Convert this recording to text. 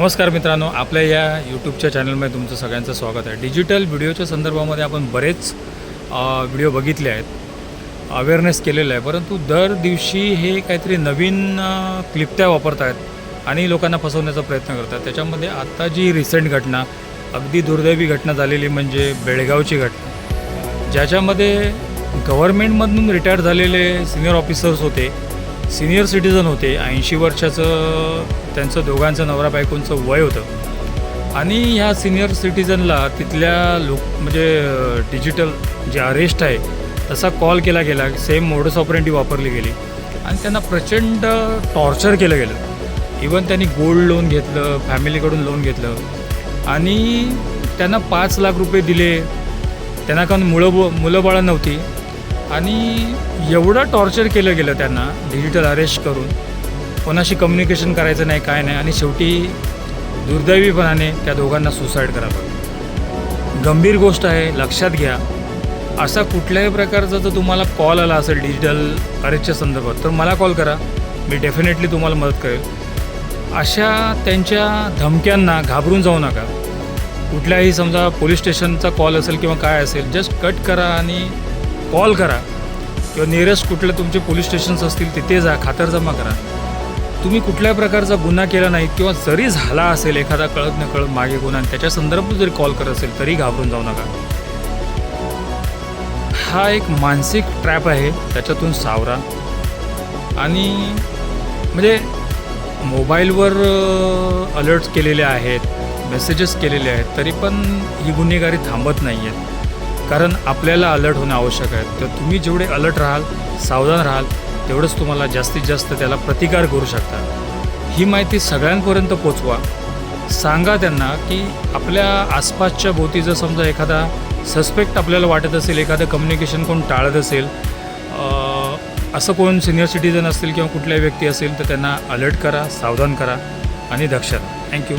नमस्कार मित्रांनो, आपल्या या यूट्यूबच्या चॅनलमध्ये तुमचं सगळ्यांचं स्वागत आहे. डिजिटल व्हिडिओच्या संदर्भामध्ये आपण बरेच व्हिडिओ बघितले आहेत, अवेअरनेस केलेलं आहे, परंतु दर दिवशी हे काहीतरी नवीन क्लिप्त्या वापरत आहेत आणि लोकांना फसवण्याचा प्रयत्न करतात. त्याच्यामध्ये आत्ता जी रिसेंट घटना, अगदी दुर्दैवी घटना झालेली म्हणजे बेळगावची घटना, ज्याच्यामध्ये गव्हर्मेंटमधून रिटायर झालेले सिनियर ऑफिसर्स होते, सिनियर सिटीजन होते, 80 वर्षाचं त्यांचं दोघांचं नवरा बायकोंचं वय होतं आणि ह्या सिनियर सिटीजनला तिथल्या म्हणजे डिजिटल जे अरेस्ट आहे तसा कॉल केला गेला, सेम मोडस ऑपरेंडी वापरली गेली आणि त्यांना प्रचंड टॉर्चर केलं गेलं. इवन त्यांनी गोल्ड लोन घेतलं, फॅमिलीकडून लोन घेतलं आणि त्यांना 5 लाख रुपये दिले. त्यांना कारण मुलं बाळं नव्हती आणि एवढं टॉर्चर केलं गेलं त्यांना डिजिटल अरेस्ट करून. कोणाशी कम्युनिकेशन करायचं नाही, काय नाही, आणि शेवटी दुर्दैवीपणाने त्या दोघांना सुसाईड करावं लागलं. गंभीर गोष्ट आहे, लक्षात घ्या. असा कुठल्याही प्रकारचा जर तुम्हाला कॉल आला असेल डिजिटल अरेस्टच्या संदर्भात तर मला कॉल करा, मी डेफिनेटली तुम्हाला मदत करेल. अशा त्यांच्या धमक्यांना घाबरून जाऊ नका. कुठल्याही समजा पोलीस स्टेशनचा कॉल असेल किंवा काय असेल, जस्ट कट करा आणि कॉल करा किंवा नियरेस्ट कुठले तुमचे पोलीस स्टेशन्स असतील तिथे जा, खातरजमा करा. तुम्ही कुठल्याही प्रकारचा गुन्हा केला नाही किंवा जरी झाला असेल एखादा कळत नकळत मागे गुन्हा, त्याच्या संदर्भात जरी कॉल करत असेल तरी घाबरून जाऊ नका. हा एक मानसिक ट्रॅप आहे, त्याच्यातून सावरा. आणि म्हणजे मोबाईलवर अलर्ट्स केलेले आहेत, मेसेजेस केलेले आहेत, तरी पण ही गुन्हेगारी थांबत नाही आहेत. कारण आपल्याला अलर्ट होणं आवश्यक आहे. तर तुम्ही जेवढे अलर्ट राहाल, सावधान राहाल, तेवढंच तुम्हाला जास्तीत जास्त त्याला प्रतिकार करू शकता. ही माहिती सगळ्यांपर्यंत पोचवा. सांगा त्यांना की आपल्या आसपासच्या भोवती जर समजा एखादा सस्पेक्ट आपल्याला वाटत असेल, एखादं कम्युनिकेशन कोण टाळत असेल, असं कोण सिनियर सिटीजन असतील किंवा कुठल्याही व्यक्ती असेल तर त्यांना अलर्ट करा, सावधान करा आणि दक्ष राहा. थँक्यू.